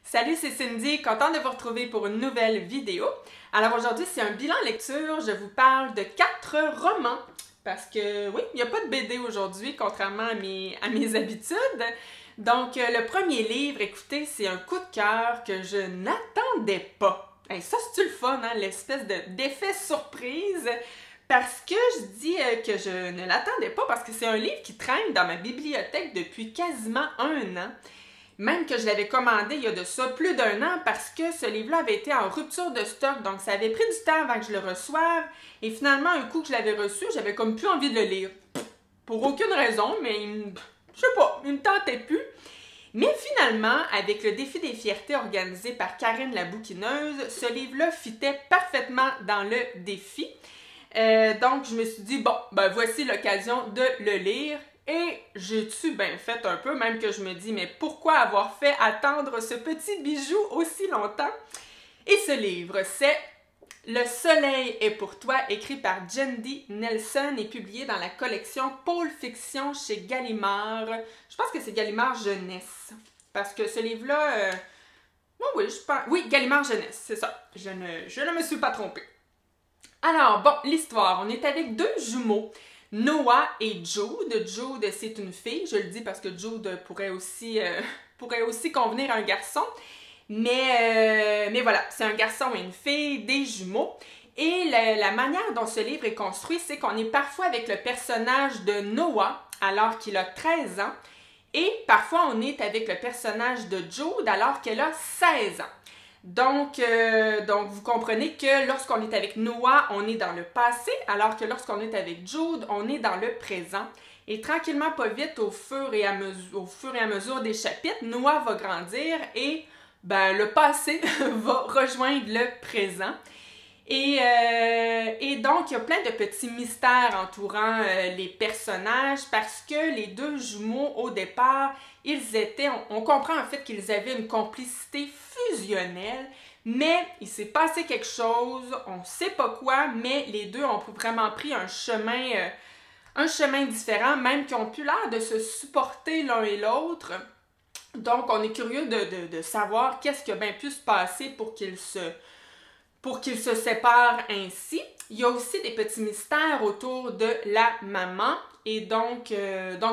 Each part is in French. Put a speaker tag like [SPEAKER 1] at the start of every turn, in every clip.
[SPEAKER 1] Salut, c'est Cindy, contente de vous retrouver pour une nouvelle vidéo. Alors aujourd'hui, c'est un bilan lecture. Je vous parle de 4 romans. Parce que, oui, il n'y a pas de BD aujourd'hui, contrairement à mes habitudes. Donc, le premier livre, écoutez, c'est un coup de cœur que je n'attendais pas. Hey, ça, c'est-tu le fun, hein? L'espèce d'effet surprise. Parce que je dis que je ne l'attendais pas, parce que c'est un livre qui traîne dans ma bibliothèque depuis quasiment un an. Même que je l'avais commandé il y a de ça plus d'un an parce que ce livre-là avait été en rupture de stock, donc ça avait pris du temps avant que je le reçoive. Et finalement, un coup que je l'avais reçu, j'avais comme plus envie de le lire. Pour aucune raison, mais je sais pas, il me tentait plus. Mais finalement, avec le défi des fiertés organisé par Karine la bouquineuse, ce livre-là fitait parfaitement dans le défi. Donc, je me suis dit, bon, ben voici l'occasion de le lire. Et j'ai-tu bien fait un peu, même que je me dis, mais pourquoi avoir fait attendre ce petit bijou aussi longtemps? Et ce livre, c'est Le soleil est pour toi, écrit par Jandy Nelson et publié dans la collection Pôle Fiction chez Gallimard. Je pense que c'est Gallimard Jeunesse, parce que ce livre-là, oui, je pense, oui, Gallimard Jeunesse, c'est ça. Je ne me suis pas trompée. Alors, bon, l'histoire, on est avec deux jumeaux. Noah et Jude. Jude, c'est une fille. Je le dis parce que Jude pourrait aussi convenir à un garçon. Mais voilà, c'est un garçon et une fille, des jumeaux. Et la manière dont ce livre est construit, c'est qu'on est parfois avec le personnage de Noah, alors qu'il a 13 ans. Et parfois, on est avec le personnage de Jude, alors qu'elle a 16 ans. Donc, vous comprenez que lorsqu'on est avec Noah, on est dans le passé, alors que lorsqu'on est avec Jude, on est dans le présent. Et tranquillement, pas vite, au fur et à mesure des chapitres, Noah va grandir et le passé va rejoindre le présent. Et donc, il y a plein de petits mystères entourant les personnages parce que les deux jumeaux, au départ, on comprend en fait qu'ils avaient une complicité fusionnelle, mais il s'est passé quelque chose, on ne sait pas quoi, mais les deux ont vraiment pris un chemin différent, même qu'ils ont plus l'air de se supporter l'un et l'autre. Donc, on est curieux de savoir qu'est-ce qui a bien pu se passer pour qu'ils se séparent ainsi. Il y a aussi des petits mystères autour de la maman. Et donc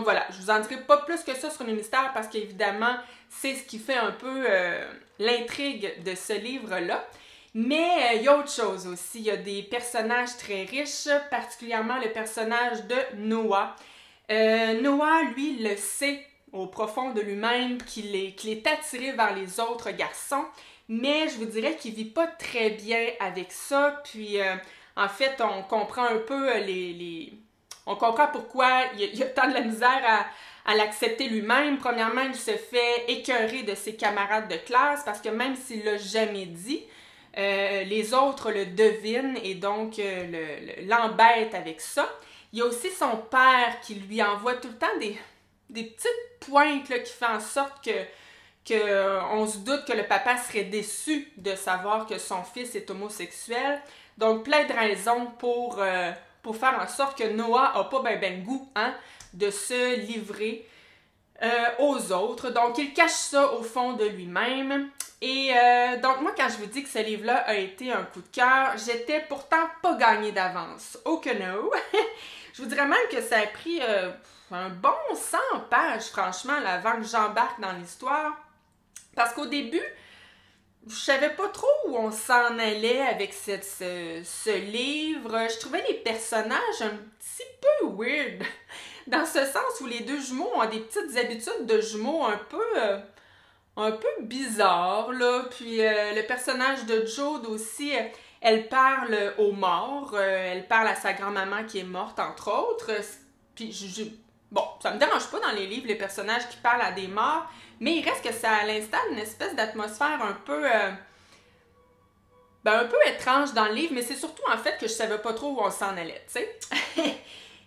[SPEAKER 1] voilà, je vous en dirai pas plus que ça sur les mystères parce qu'évidemment, c'est ce qui fait un peu l'intrigue de ce livre-là. Mais il y a autre chose aussi. Il y a des personnages très riches, particulièrement le personnage de Noah. Noah, lui, le sait au profond de lui-même qu'il est attiré vers les autres garçons. Mais je vous dirais qu'il vit pas très bien avec ça. Puis, en fait, on comprend un peu on comprend pourquoi il y a tant de la misère à l'accepter lui-même. Premièrement, il se fait écœurer de ses camarades de classe parce que même s'il l'a jamais dit, les autres le devinent et donc l'embêtent avec ça. Il y a aussi son père qui lui envoie tout le temps des petites pointes là, qui font en sorte qu'on se doute que le papa serait déçu de savoir que son fils est homosexuel. Donc, plein de raisons pour faire en sorte que Noah n'a pas ben le goût de se livrer aux autres. Donc, il cache ça au fond de lui-même. Et donc, moi, quand je vous dis que ce livre-là a été un coup de cœur, j'étais pourtant pas gagnée d'avance. Oh que no! Je vous dirais même que ça a pris un bon 100 pages, franchement, là, avant que j'embarque dans l'histoire. Parce qu'au début, je savais pas trop où on s'en allait avec ce livre. Je trouvais les personnages un petit peu weird. Dans ce sens où les deux jumeaux ont des petites habitudes de jumeaux un peu bizarres, là. Puis le personnage de Jude aussi, elle parle aux morts. Elle parle à sa grand-maman qui est morte, entre autres. Puis bon, ça me dérange pas dans les livres, les personnages qui parlent à des morts, mais il reste que ça l'installe une espèce d'atmosphère un peu étrange dans le livre, mais c'est surtout en fait que je savais pas trop où on s'en allait, tu sais.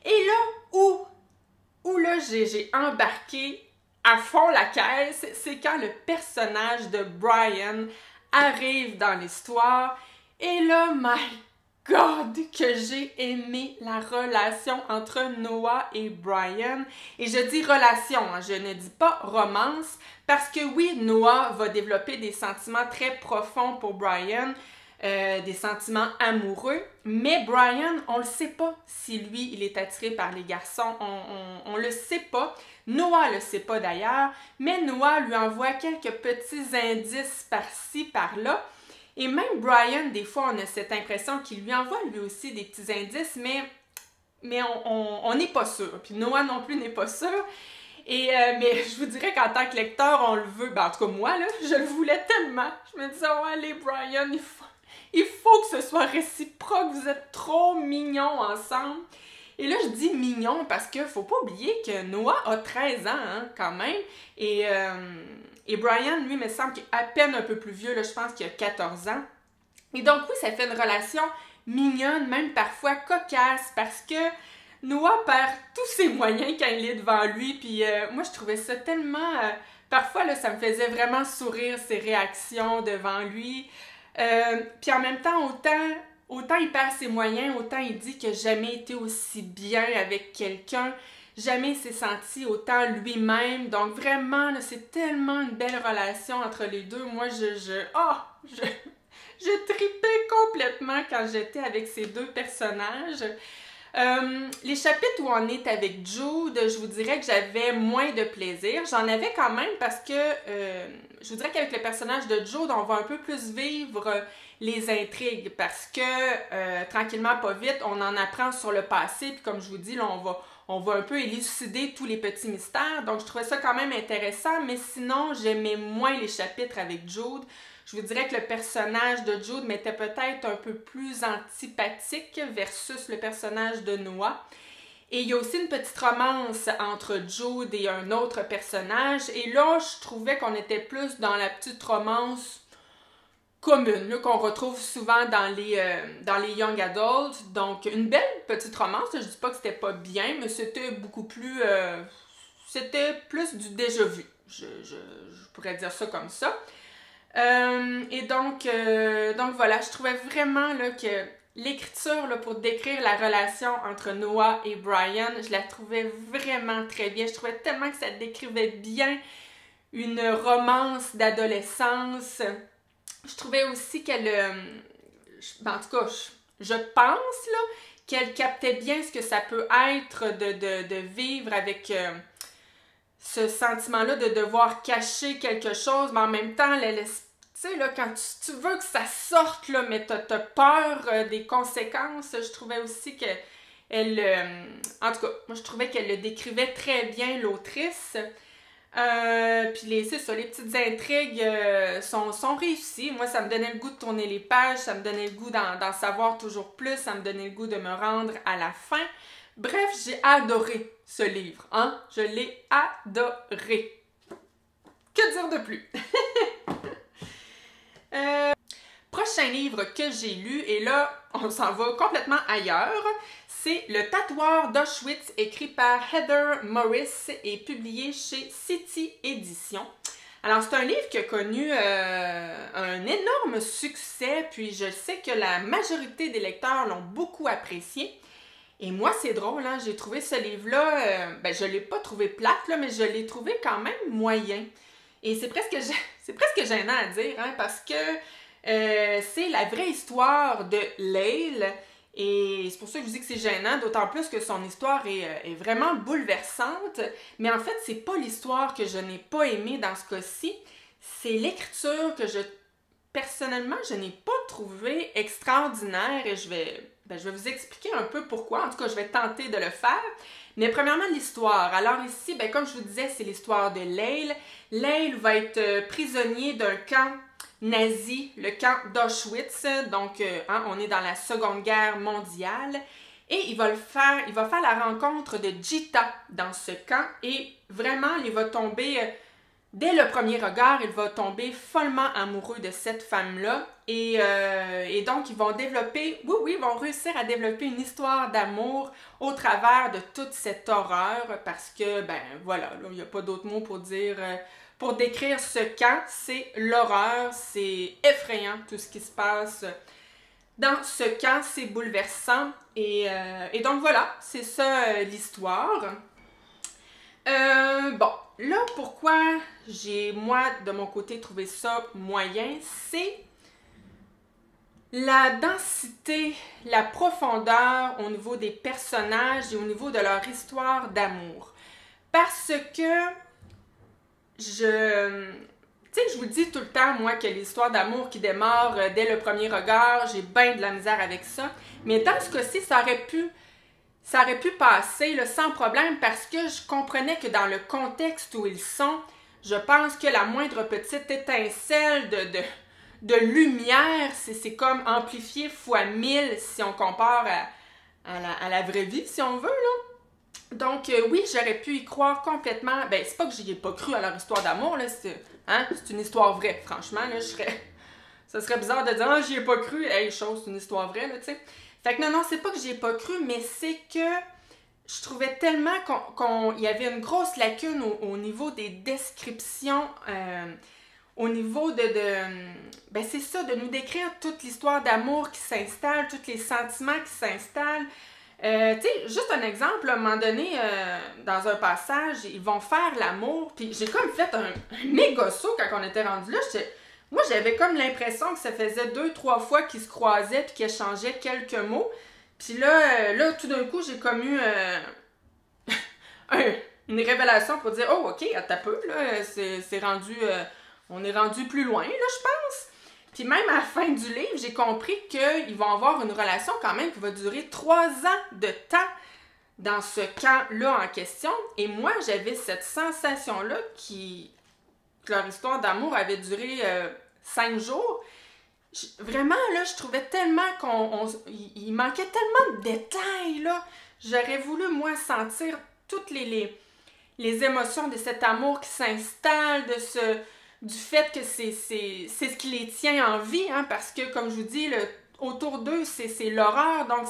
[SPEAKER 1] Et là, où là j'ai embarqué à fond la caisse, c'est quand le personnage de Brian arrive dans l'histoire, et là, my God, que j'ai aimé la relation entre Noah et Brian. Et je dis relation, hein, je ne dis pas romance, parce que oui, Noah va développer des sentiments très profonds pour Brian, des sentiments amoureux, mais Brian, on le sait pas si lui, il est attiré par les garçons, on le sait pas. Noah le sait pas d'ailleurs, mais Noah lui envoie quelques petits indices par-ci, par-là. Et même Brian, des fois, on a cette impression qu'il lui envoie lui aussi des petits indices, mais on n'est pas sûr. Puis Noah non plus n'est pas sûr. Et mais je vous dirais qu'en tant que lecteur, on le veut. Ben, en tout cas, moi, là, je le voulais tellement. Je me disais, oh, allez, Brian, il faut que ce soit réciproque. Vous êtes trop mignons ensemble. Et là, je dis mignon parce qu'il faut pas oublier que Noah a 13 ans, hein, quand même. Et Brian, lui, me semble qu'il est à peine un peu plus vieux, là, je pense qu'il a 14 ans. Et donc, oui, ça fait une relation mignonne, même parfois cocasse, parce que Noah perd tous ses moyens quand il est devant lui. Puis moi, je trouvais ça tellement... parfois, là, ça me faisait vraiment sourire, ses réactions devant lui. Puis en même temps, autant il perd ses moyens, autant il dit qu'il n'a jamais été aussi bien avec quelqu'un. Jamais il s'est senti autant lui-même. Donc vraiment, c'est tellement une belle relation entre les deux. Moi, je tripais complètement quand j'étais avec ces deux personnages. Les chapitres où on est avec Jude, je vous dirais que j'avais moins de plaisir. J'en avais quand même parce que je vous dirais qu'avec le personnage de Jude, on va un peu plus vivre les intrigues parce que tranquillement, pas vite, on en apprend sur le passé. Puis comme je vous dis, là, on va un peu élucider tous les petits mystères. Donc je trouvais ça quand même intéressant, mais sinon, j'aimais moins les chapitres avec Jude. Je vous dirais que le personnage de Jude m'était peut-être un peu plus antipathique versus le personnage de Noah. Et il y a aussi une petite romance entre Jude et un autre personnage. Et là, je trouvais qu'on était plus dans la petite romance commune, qu'on retrouve souvent dans les young adults. Donc, une belle petite romance. Je dis pas que c'était pas bien, mais c'était beaucoup plus... c'était plus du déjà vu. Je pourrais dire ça comme ça. Et donc voilà, je trouvais vraiment là, que l'écriture là, pour décrire la relation entre Noah et Brian, je la trouvais vraiment très bien. Je trouvais tellement que ça décrivait bien une romance d'adolescence. Je trouvais aussi qu'elle... en tout cas, je pense là, qu'elle captait bien ce que ça peut être de vivre avec... ce sentiment-là de devoir cacher quelque chose, mais en même temps, tu sais, là, quand tu veux que ça sorte, là, mais t'as peur des conséquences, je trouvais aussi que en tout cas, moi, je trouvais qu'elle le décrivait très bien, l'autrice. Puis c'est ça, les petites intrigues sont réussies. Moi, ça me donnait le goût de tourner les pages, ça me donnait le goût d'en savoir toujours plus, ça me donnait le goût de me rendre à la fin. Bref, j'ai adoré ce livre, hein? Je l'ai adoré. Que dire de plus? Prochain livre que j'ai lu, et là, on s'en va complètement ailleurs, c'est Le Tatoueur d'Auschwitz, écrit par Heather Morris et publié chez City Éditions. Alors, c'est un livre qui a connu un énorme succès, puis je sais que la majorité des lecteurs l'ont beaucoup apprécié. Et moi, c'est drôle, hein? J'ai trouvé ce livre-là, je ne l'ai pas trouvé plate, là, mais je l'ai trouvé quand même moyen. Et c'est presque gênant à dire, hein, parce que c'est la vraie histoire de Lael. Et c'est pour ça que je vous dis que c'est gênant, d'autant plus que son histoire est vraiment bouleversante. Mais en fait, c'est pas l'histoire que je n'ai pas aimée dans ce cas-ci, c'est l'écriture que personnellement, je n'ai pas trouvé extraordinaire et je vais vous expliquer un peu pourquoi. En tout cas, je vais tenter de le faire. Mais premièrement, l'histoire. Alors ici, comme je vous disais, c'est l'histoire de Lael. Lael va être prisonnier d'un camp nazi, le camp d'Auschwitz. Donc, on est dans la Seconde Guerre mondiale. Et il va faire la rencontre de Gita dans ce camp. Et vraiment, il va tomber... dès le premier regard, il va tomber follement amoureux de cette femme-là. Et donc, ils vont réussir à développer une histoire d'amour au travers de toute cette horreur. Parce que, voilà, il n'y a pas d'autre mot pour dire... pour décrire ce camp, c'est l'horreur. C'est effrayant, tout ce qui se passe dans ce camp, c'est bouleversant. Et donc voilà, c'est ça l'histoire. Bon, là, pourquoi j'ai, moi, de mon côté, trouvé ça moyen, c'est la densité, la profondeur au niveau des personnages et au niveau de leur histoire d'amour. Parce que tu sais, je vous dis tout le temps, moi, que l'histoire d'amour qui démarre dès le premier regard, j'ai bien de la misère avec ça. Mais dans ce cas-ci, ça aurait pu passer là, sans problème parce que je comprenais que dans le contexte où ils sont, je pense que la moindre petite étincelle de lumière, c'est comme amplifié fois 1000 si on compare à la vraie vie, si on veut, là. Donc, oui, j'aurais pu y croire complètement. Ben, c'est pas que j'y ai pas cru à leur histoire d'amour, là. C'est une histoire vraie, franchement, là. Ça serait bizarre de dire, ah, j'y ai pas cru. Hey, chose, c'est une histoire vraie, là, tu sais. Fait que non, c'est pas que j'y ai pas cru, mais c'est que je trouvais tellement qu'il y avait une grosse lacune au niveau des descriptions, au niveau ben, c'est ça, de nous décrire toute l'histoire d'amour qui s'installe, tous les sentiments qui s'installent. Tu sais, juste un exemple, à un moment donné, dans un passage, ils vont faire l'amour, puis j'ai comme fait un méga saut quand on était rendu là. Moi, j'avais comme l'impression que ça faisait 2-3 fois qu'ils se croisaient puis qu'ils échangeaient quelques mots. Puis là, tout d'un coup, j'ai comme eu une révélation pour dire « Oh, OK, attends un peu, là, c'est rendu... on est rendu plus loin, là, je pense. » Puis même à la fin du livre, j'ai compris qu'ils vont avoir une relation quand même qui va durer 3 ans de temps dans ce camp-là en question. Et moi, j'avais cette sensation-là que leur histoire d'amour avait duré 5 jours. Vraiment, là, je trouvais tellement il manquait tellement de détails, là. J'aurais voulu, moi, sentir toutes les émotions de cet amour qui s'installe, du fait que c'est ce qui les tient en vie, hein, parce que, comme je vous dis, autour d'eux, c'est l'horreur, donc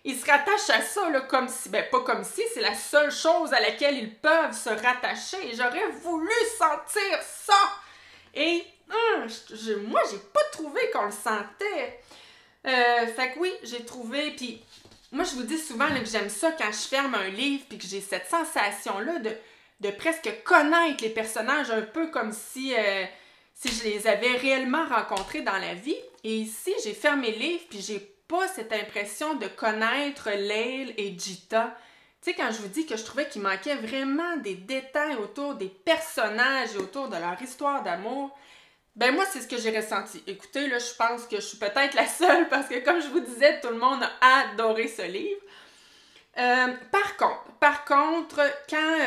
[SPEAKER 1] ils se rattachent à ça, là, comme si, ben pas comme si, c'est la seule chose à laquelle ils peuvent se rattacher, et j'aurais voulu sentir ça! Et, moi, j'ai pas trouvé qu'on le sentait. Fait que oui, j'ai trouvé, puis moi, je vous dis souvent là, que j'aime ça quand je ferme un livre, puis que j'ai cette sensation-là de presque connaître les personnages, un peu comme si je les avais réellement rencontrés dans la vie. Et ici, j'ai fermé le livre, puis j'ai pas cette impression de connaître Lael et Jita. Tu sais, quand je vous dis que je trouvais qu'il manquait vraiment des détails autour des personnages et autour de leur histoire d'amour, ben moi, c'est ce que j'ai ressenti. Écoutez, là, je pense que je suis peut-être la seule, parce que comme je vous disais, tout le monde a adoré ce livre. Par contre, quand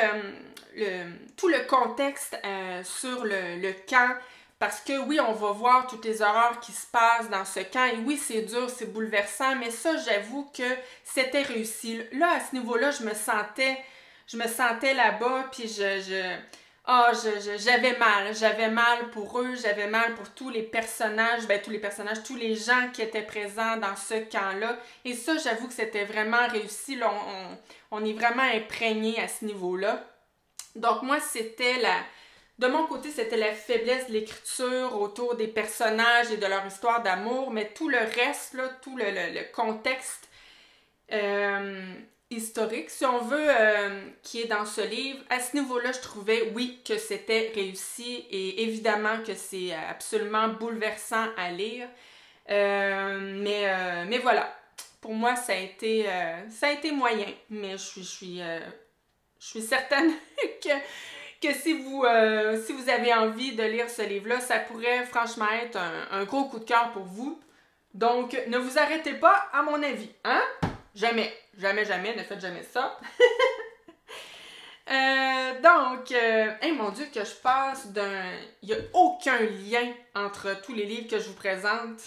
[SPEAKER 1] tout le contexte sur le camp, parce que oui, on va voir toutes les horreurs qui se passent dans ce camp, et oui, c'est dur, c'est bouleversant, mais ça, j'avoue que c'était réussi. Là, à ce niveau-là, je me sentais là-bas, puis j'avais mal pour eux, j'avais mal pour tous les personnages, tous les gens qui étaient présents dans ce camp-là. Et ça, j'avoue que c'était vraiment réussi. Là, on est vraiment imprégné à ce niveau-là. Donc moi, de mon côté, c'était la faiblesse de l'écriture autour des personnages et de leur histoire d'amour, mais tout le reste, là, tout le contexte historique, si on veut, qui est dans ce livre. À ce niveau-là, je trouvais, oui, que c'était réussi et évidemment que c'est absolument bouleversant à lire. Mais voilà, pour moi, ça a été moyen, mais je suis certaine que si vous avez envie de lire ce livre-là, ça pourrait franchement être un gros coup de cœur pour vous. Donc, ne vous arrêtez pas, à mon avis, hein? Jamais, ne faites jamais ça. Mon Dieu, que je passe il n'y a aucun lien entre tous les livres que je vous présente.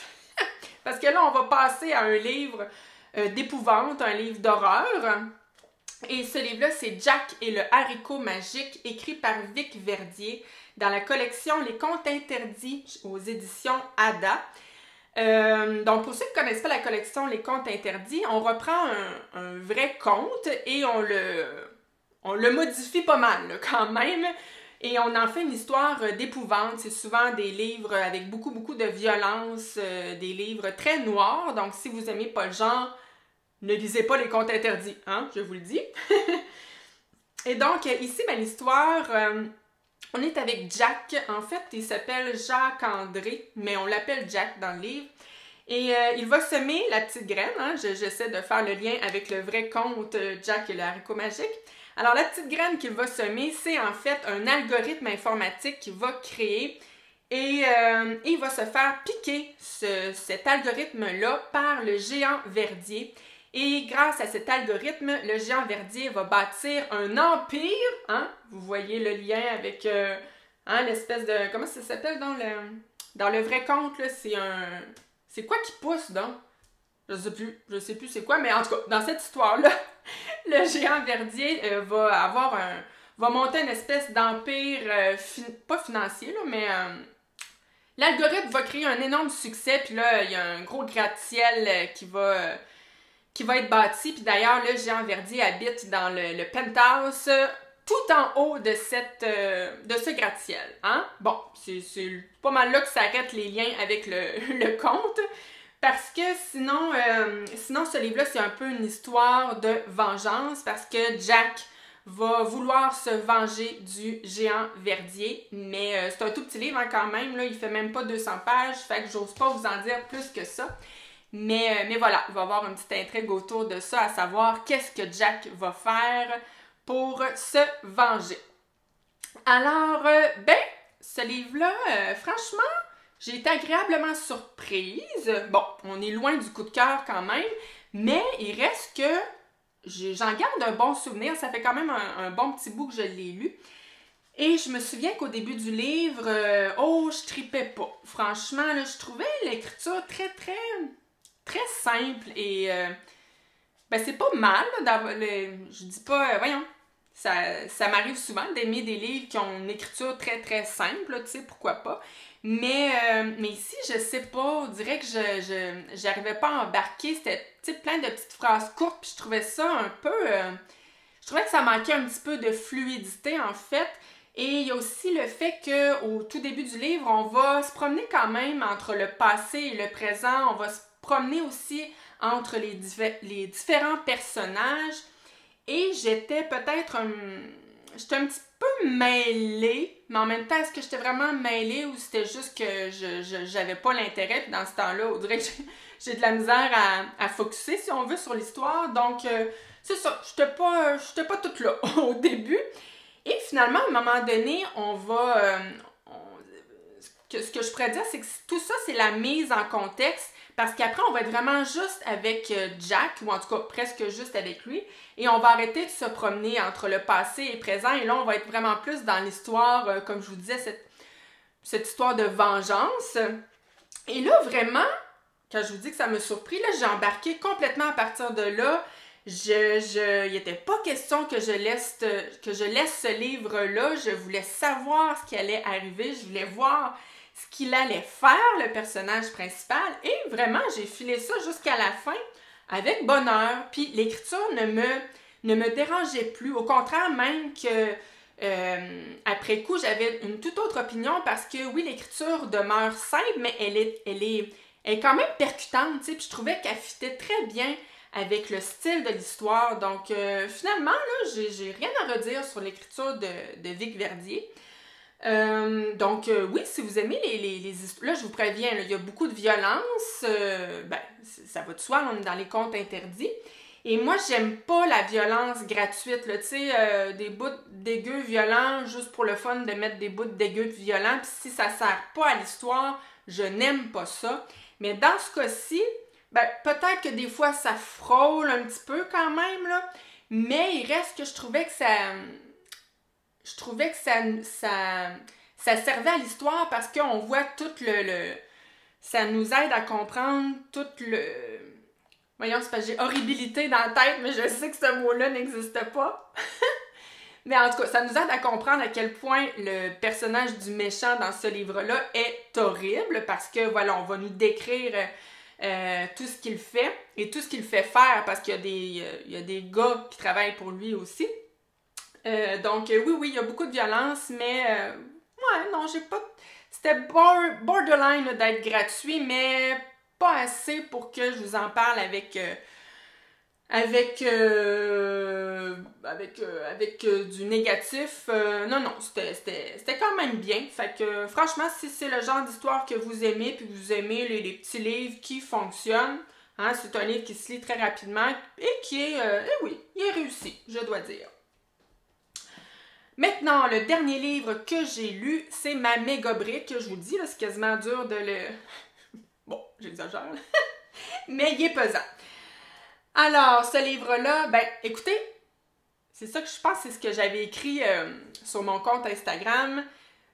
[SPEAKER 1] Parce que là, on va passer à un livre d'épouvante, un livre d'horreur. Et ce livre-là, c'est Jack et le haricot magique, écrit par Vic Verdier, dans la collection Les Contes interdits aux éditions Ada. Donc, pour ceux qui ne connaissent pas la collection Les Contes interdits, on reprend un vrai conte et on le modifie pas mal, là, quand même. Et on en fait une histoire d'épouvante. C'est souvent des livres avec beaucoup, beaucoup de violence, des livres très noirs. Donc, si vous aimez pas le genre, ne lisez pas les contes interdits, hein, je vous le dis. Et donc, ici, ben, l'histoire, on est avec Jack. En fait, il s'appelle Jacques-André, mais on l'appelle Jack dans le livre. Et il va semer la petite graine, hein, j'essaie de faire le lien avec le vrai conte Jack et le haricot magique. Alors, la petite graine qu'il va semer, c'est en fait un algorithme informatique qu'il va créer et il va se faire piquer cet algorithme-là par le géant Verdier. Et grâce à cet algorithme, le géant Verdier va bâtir un empire. Hein? Vous voyez le lien avec hein, l'espèce de... Comment ça s'appelle dans le vrai conte? Là, c'est quoi qui pousse donc? Je sais plus c'est quoi, mais en tout cas, dans cette histoire-là, le géant Verdier va monter une espèce d'empire, pas financier, là, mais l'algorithme va créer un énorme succès, puis là, il y a un gros gratte-ciel qui va être bâti, puis d'ailleurs, le géant Verdier habite dans le penthouse, tout en haut de ce gratte-ciel. Hein? Bon, c'est pas mal là que s'arrêtent les liens avec le conte. Parce que sinon ce livre-là, c'est un peu une histoire de vengeance parce que Jack va vouloir se venger du géant Verdier, mais c'est un tout petit livre hein, quand même, là, il fait même pas 200 pages, fait que j'ose pas vous en dire plus que ça. Mais voilà, il va y avoir une petite intrigue autour de ça, à savoir qu'est-ce que Jack va faire pour se venger. Alors, ce livre-là, franchement, j'ai été agréablement surprise. Bon, on est loin du coup de cœur quand même, mais il reste que j'en garde un bon souvenir. Ça fait quand même un bon petit bout que je l'ai lu. Et je me souviens qu'au début du livre, je tripais pas. Franchement, là, je trouvais l'écriture très, très, très simple et c'est pas mal. Je dis pas, voyons, ça m'arrive souvent d'aimer des livres qui ont une écriture très, très simple, tu sais, pourquoi pas. Mais ici, je sais pas, on dirait que j'arrivais pas à embarquer, c'était plein de petites phrases courtes, puis je trouvais ça un peu... je trouvais que ça manquait un petit peu de fluidité, en fait. Et il y a aussi le fait qu'au tout début du livre, on va se promener quand même entre le passé et le présent, on va se promener aussi entre les différents personnages. Et j'étais peut-être j'étais un petit peu mêlée, mais en même temps, est-ce que j'étais vraiment mêlée ou c'était juste que j'avais pas l'intérêt? Puis dans ce temps-là, on dirait que j'ai de la misère à focusser, si on veut, sur l'histoire. Donc, c'est ça, j'étais pas toute là au début. Et finalement, à un moment donné, ce que je pourrais dire, c'est que tout ça, c'est la mise en contexte. Parce qu'après, on va être vraiment juste avec Jack, ou en tout cas presque juste avec lui, et on va arrêter de se promener entre le passé et le présent, et là, on va être vraiment plus dans l'histoire, comme je vous disais, cette histoire de vengeance. Et là, vraiment, quand je vous dis que ça m'a surpris, là, j'ai embarqué complètement à partir de là. Il n'était pas question que je laisse ce livre-là. Je voulais savoir ce qui allait arriver, je voulais voir ce qu'il allait faire, le personnage principal, et vraiment, j'ai filé ça jusqu'à la fin avec bonheur. Puis l'écriture ne me dérangeait plus. Au contraire, même que après coup, j'avais une toute autre opinion parce que oui, l'écriture demeure simple, mais elle est quand même percutante, tu sais. Puis je trouvais qu'elle fitait très bien avec le style de l'histoire. Donc finalement, là, j'ai rien à redire sur l'écriture de Vic Verdier. Donc oui, si vous aimez les histoires, là je vous préviens, là, il y a beaucoup de violence, ça va de soi, on est dans les contes interdits, et moi j'aime pas la violence gratuite, là, tu sais, des bouts dégueux violents, juste pour le fun de mettre des bouts dégueux violents, puis si ça sert pas à l'histoire, je n'aime pas ça, mais dans ce cas-ci, peut-être que des fois ça frôle un petit peu quand même, là, mais il reste que je trouvais que ça servait à l'histoire parce qu'on voit tout ça nous aide à comprendre tout le... Voyons, c'est parce que j'ai horribilité dans la tête, mais je sais que ce mot-là n'existe pas. Mais en tout cas, ça nous aide à comprendre à quel point le personnage du méchant dans ce livre-là est horrible parce que, voilà, on va nous décrire tout ce qu'il fait et tout ce qu'il fait faire parce qu'il y a des gars qui travaillent pour lui aussi. Donc, oui, il y a beaucoup de violence, mais ouais, non, j'ai pas... C'était borderline d'être gratuit, mais pas assez pour que je vous en parle avec du négatif. Non, c'était quand même bien. Fait que franchement, si c'est le genre d'histoire que vous aimez, puis que vous aimez les petits livres qui fonctionnent, hein, c'est un livre qui se lit très rapidement et qui est, oui, il est réussi, je dois dire. Maintenant, le dernier livre que j'ai lu, c'est ma méga brique. Je vous le dis, là, c'est quasiment dur de le... Bon, j'exagère, mais il est pesant. Alors, ce livre-là, ben, écoutez, c'est ça que je pense, c'est ce que j'avais écrit sur mon compte Instagram.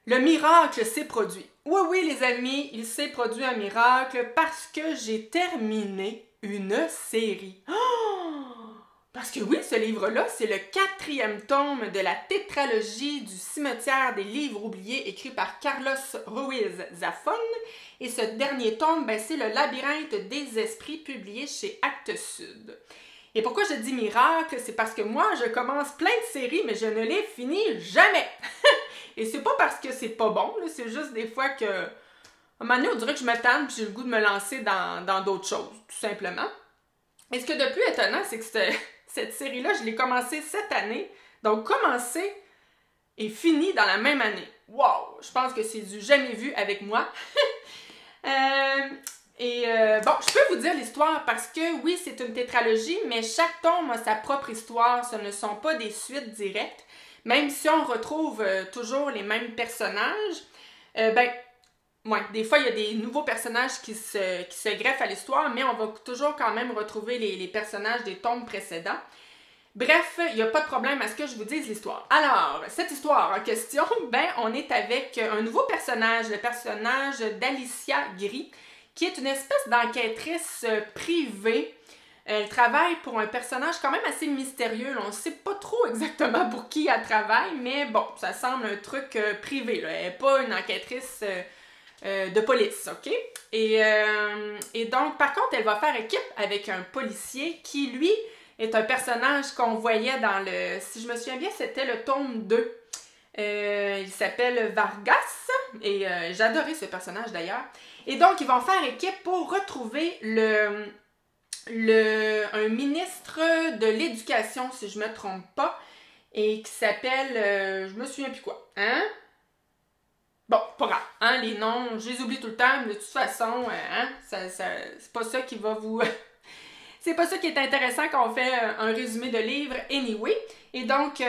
[SPEAKER 1] Le miracle s'est produit. Oui, les amis, il s'est produit un miracle parce que j'ai terminé une série. Oh! Parce que oui, ce livre-là, c'est le 4e tome de la tétralogie du cimetière des livres oubliés écrit par Carlos Ruiz Zafón. Et ce dernier tome, ben, c'est le labyrinthe des esprits publié chez Actes Sud. Et pourquoi je dis miracle? C'est parce que moi, je commence plein de séries, mais je ne les finis jamais. Et c'est pas parce que c'est pas bon, c'est juste des fois que... À un moment donné, on dirait que je me tanne et j'ai le goût de me lancer dans d'autres choses, tout simplement. Et ce que de plus étonnant, c'est que cette série-là, je l'ai commencée cette année. Donc, commencée et finie dans la même année. Wow! Je pense que c'est du jamais vu avec moi. Bon, je peux vous dire l'histoire parce que, oui, c'est une tétralogie, mais chaque tome a sa propre histoire. Ce ne sont pas des suites directes. Même si on retrouve toujours les mêmes personnages, des fois, il y a des nouveaux personnages qui se greffent à l'histoire, mais on va toujours quand même retrouver les personnages des tomes précédents. Bref, il n'y a pas de problème à ce que je vous dise l'histoire. Alors, cette histoire en question, ben, on est avec un nouveau personnage, le personnage d'Alicia Gris, qui est une espèce d'enquêtrice privée. Elle travaille pour un personnage quand même assez mystérieux. Là. On ne sait pas trop exactement pour qui elle travaille, mais bon, ça semble un truc privé. Là. Elle n'est pas une enquêtrice de police, OK? Et donc, par contre, elle va faire équipe avec un policier qui, lui, est un personnage qu'on voyait dans le... Si je me souviens bien, c'était le tome 2. Il s'appelle Vargas, et j'adorais ce personnage d'ailleurs. Et donc, ils vont faire équipe pour retrouver un ministre de l'Éducation, si je me trompe pas, et qui s'appelle... je me souviens plus quoi. Hein? Bon, pas grave. Hein, les noms, je les oublie tout le temps, mais de toute façon, c'est pas ça qui va vous... c'est pas ça qui est intéressant quand on fait un résumé de livre anyway. Et donc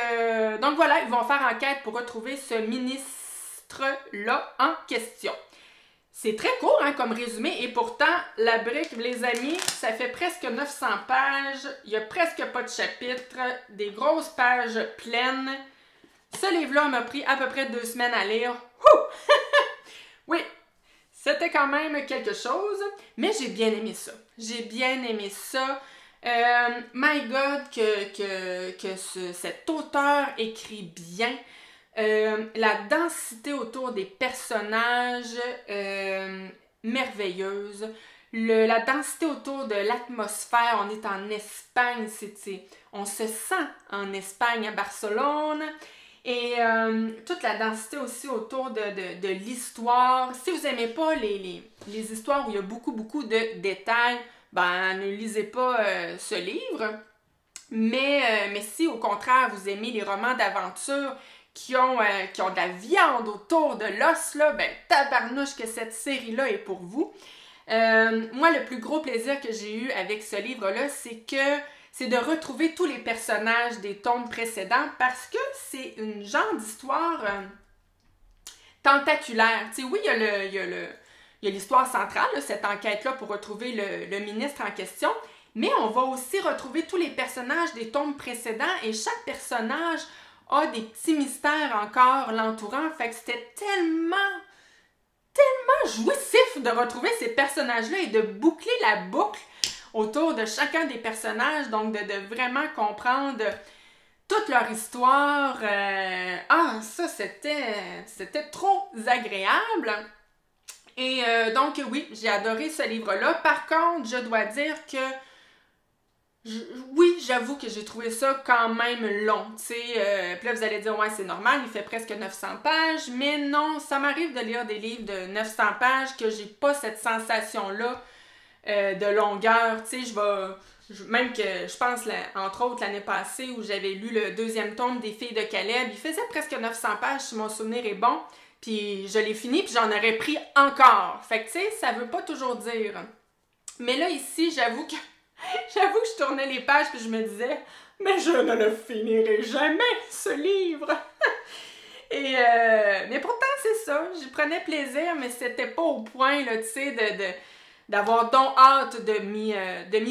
[SPEAKER 1] voilà, ils vont faire enquête pour retrouver ce ministre-là en question. C'est très court hein, comme résumé et pourtant, la brique, les amis, ça fait presque 900 pages. Il n'y a presque pas de chapitres, des grosses pages pleines. Ce livre-là m'a pris à peu près 2 semaines à lire. Oui, c'était quand même quelque chose, mais j'ai bien aimé ça. J'ai bien aimé ça. My God, cet auteur écrit bien. La densité autour des personnages merveilleuse. La densité autour de l'atmosphère. On est en Espagne, on se sent en Espagne, à Barcelone. Et toute la densité aussi autour de l'histoire. Si vous n'aimez pas les histoires où il y a beaucoup de détails, ben ne lisez pas ce livre. Mais si au contraire vous aimez les romans d'aventure qui ont de la viande autour de l'os, là, ben tabarnouche que cette série-là est pour vous. Moi, le plus gros plaisir que j'ai eu avec ce livre-là, c'est de retrouver tous les personnages des tomes précédents parce que c'est une genre d'histoire tentaculaire. Tu sais, oui, il y a l'histoire centrale, là, cette enquête-là pour retrouver le ministre en question, mais on va aussi retrouver tous les personnages des tomes précédents et chaque personnage a des petits mystères encore l'entourant. Fait que c'était tellement jouissif de retrouver ces personnages-là et de boucler la boucle autour de chacun des personnages, donc de vraiment comprendre toute leur histoire. Ça, c'était trop agréable. Et donc, oui, j'ai adoré ce livre-là. Par contre, je dois dire que Oui, j'avoue que j'ai trouvé ça quand même long, tu sais. Puis là, vous allez dire, ouais, c'est normal, il fait presque 900 pages, mais non, ça m'arrive de lire des livres de 900 pages que j'ai pas cette sensation-là de longueur, tu sais, même que, je pense, entre autres, l'année passée, où j'avais lu le deuxième tome des Filles de Caleb, il faisait presque 900 pages, si mon souvenir est bon, puis je l'ai fini, puis j'en aurais pris encore. Fait que, tu sais, ça veut pas toujours dire. Mais là, ici, j'avoue que je tournais les pages puis je me disais, mais je ne le finirai jamais, ce livre! Mais pourtant, c'est ça, j'y prenais plaisir, mais c'était pas au point, là, tu sais, d'avoir donc hâte de m'y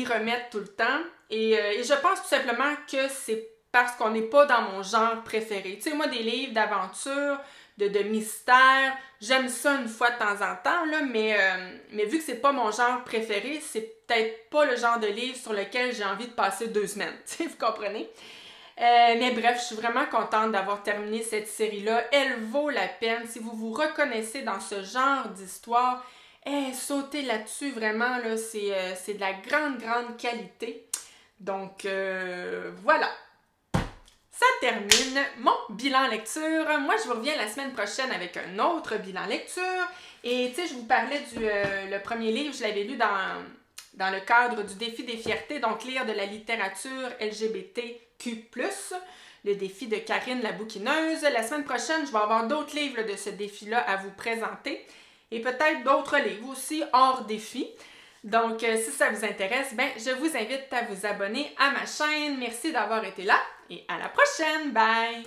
[SPEAKER 1] remettre tout le temps. Et je pense tout simplement que c'est parce qu'on n'est pas dans mon genre préféré. Tu sais, moi, des livres d'aventure, de mystère, j'aime ça une fois de temps en temps, là, mais vu que c'est pas mon genre préféré, c'est peut-être pas le genre de livre sur lequel j'ai envie de passer 2 semaines, tu sais, vous comprenez? Mais bref, je suis vraiment contente d'avoir terminé cette série-là. Elle vaut la peine. Si vous vous reconnaissez dans ce genre d'histoire, sautez là-dessus, vraiment, là, c'est de la grande, grande qualité. Donc, voilà. Ça termine mon bilan lecture. Moi, je vous reviens la semaine prochaine avec un autre bilan lecture. Et, tu sais, je vous parlais le premier livre, je l'avais lu dans le cadre du défi des fiertés, donc lire de la littérature LGBTQ+, le défi de Karine la bouquineuse. La semaine prochaine, je vais avoir d'autres livres de ce défi-là à vous présenter et peut-être d'autres livres aussi hors défi. Donc, si ça vous intéresse, ben, je vous invite à vous abonner à ma chaîne. Merci d'avoir été là et à la prochaine. Bye!